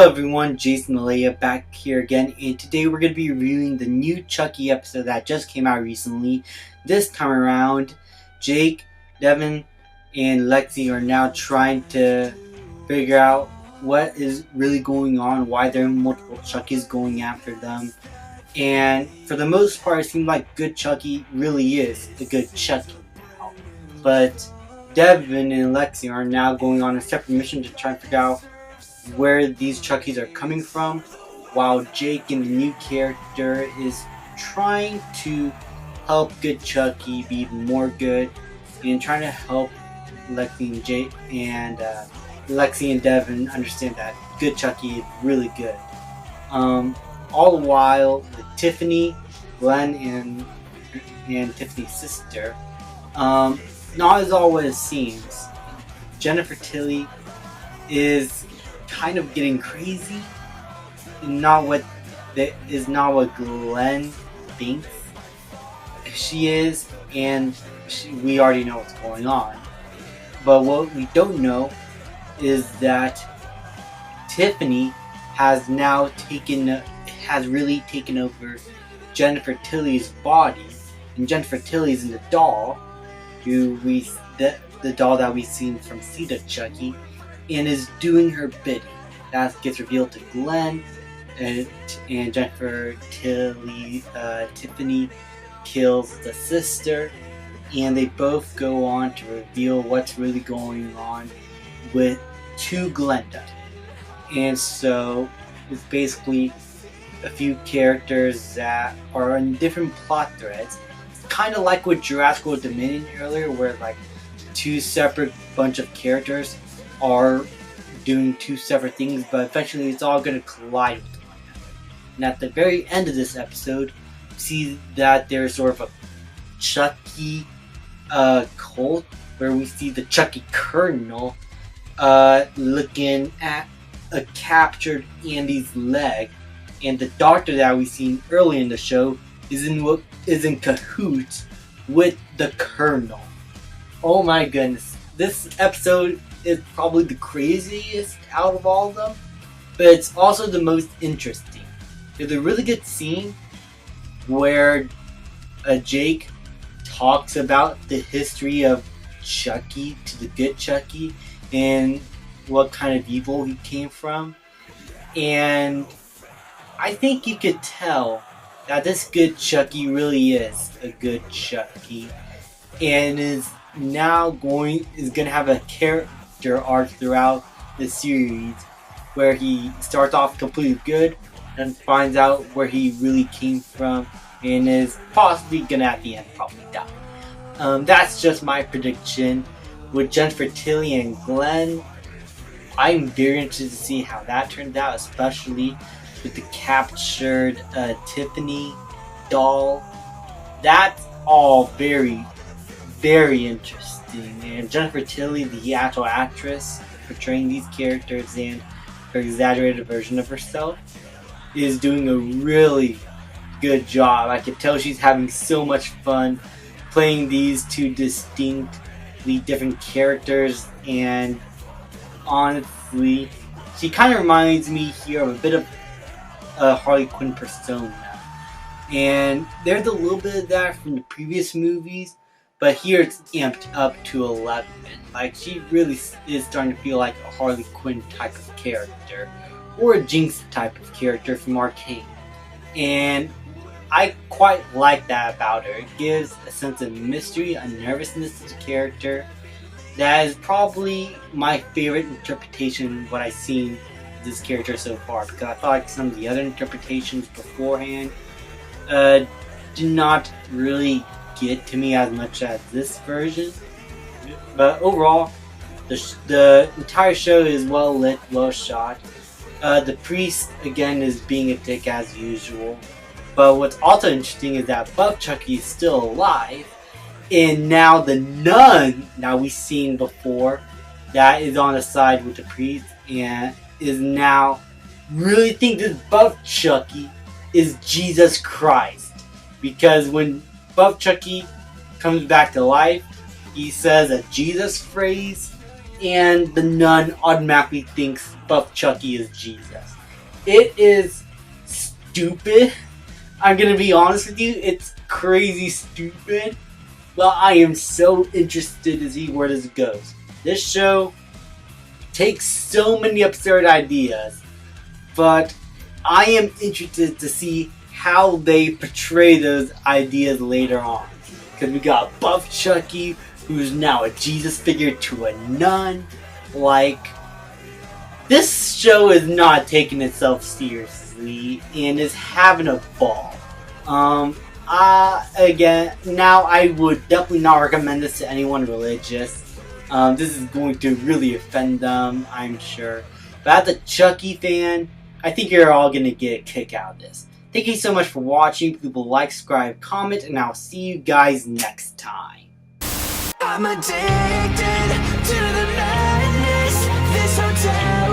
Hello everyone, Jason Malaya back here again, and today we're going to be reviewing the new Chucky episode that just came out recently. This time around, Jake, Devin, and Lexi are now trying to figure out what is really going on, why there are multiple Chuckies going after them. And for the most part, it seems like good Chucky really is a good Chucky now. But Devin and Lexi are now going on a separate mission to try and figure out where these Chuckies are coming from, while Jake and the new character is trying to help good Chucky be even more good and trying to help Lexi and Devin understand that good Chucky is really good. All the while with Tiffany, Glenn, and Tiffany's sister, not as all what it seems. Jennifer Tilly is kind of getting crazy, not what Glenn thinks she is, and we already know what's going on. But what we don't know is that Tiffany has really taken over Jennifer Tilly's body, and Jennifer Tilly's in the doll, the doll that we've seen from Sita Chucky, and is doing her bidding. That gets revealed to Glenn, and Jennifer Tilly, Tiffany kills the sister, and they both go on to reveal what's really going on to Glenda. And so it's basically a few characters that are in different plot threads. It's kind of like with Jurassic World Dominion earlier, where like two separate bunch of characters are doing two separate things, but eventually it's all going to collide with one another. And at the very end of this episode, we see that there's sort of a Chucky cult, where we see the Chucky Colonel looking at a captured Andy's leg, and the doctor that we've seen early in the show is in cahoots with the Colonel. Oh my goodness, this episode is probably the craziest out of all of them, but it's also the most interesting. There's a really good scene where Jake talks about the history of Chucky to the good Chucky and what kind of evil he came from, and I think you could tell that this good Chucky really is a good Chucky, and is gonna have a character arc throughout the series where he starts off completely good and finds out where he really came from and is possibly gonna at the end probably die. That's just my prediction. With Jennifer Tilly and Glenn, I'm very interested to see how that turns out, especially with the captured Tiffany doll. That's all very, very interesting. And Jennifer Tilly, the actual actress portraying these characters and her exaggerated version of herself, is doing a really good job. I can tell she's having so much fun playing these two distinctly different characters, and honestly, she kind of reminds me here of a bit of a Harley Quinn persona. And there's a little bit of that from the previous movies, but here it's amped up to 11. Like, she really is starting to feel like a Harley Quinn type of character, or a Jinx type of character from Arcane. And I quite like that about her. It gives a sense of mystery, a nervousness to the character. That is probably my favorite interpretation of what I've seen of this character so far, because I thought like some of the other interpretations beforehand did not really get to me as much as this version. But overall, the entire show is well lit, well shot. The priest, again, is being a dick as usual. But what's also interesting is that Buff Chucky is still alive, and now the nun that we've seen before, that is on the side with the priest, and is now really think this Buff Chucky is Jesus Christ. Because when Buff Chucky comes back to life, he says a Jesus phrase, and the nun automatically thinks Buff Chucky is Jesus. It is stupid. I'm gonna be honest with you, it's crazy stupid. But I am so interested to see where this goes. This show takes so many absurd ideas, but I am interested to see how they portray those ideas later on. Because we got Buff Chucky, who's now a Jesus figure to a nun. Like, this show is not taking itself seriously and is having a ball. Again, now I would definitely not recommend this to anyone religious. This is going to really offend them, I'm sure. But as a Chucky fan, I think you're all going to get a kick out of this. Thank you so much for watching. People like, subscribe, comment, and I'll see you guys next time. I'm addicted to the madness. This hotel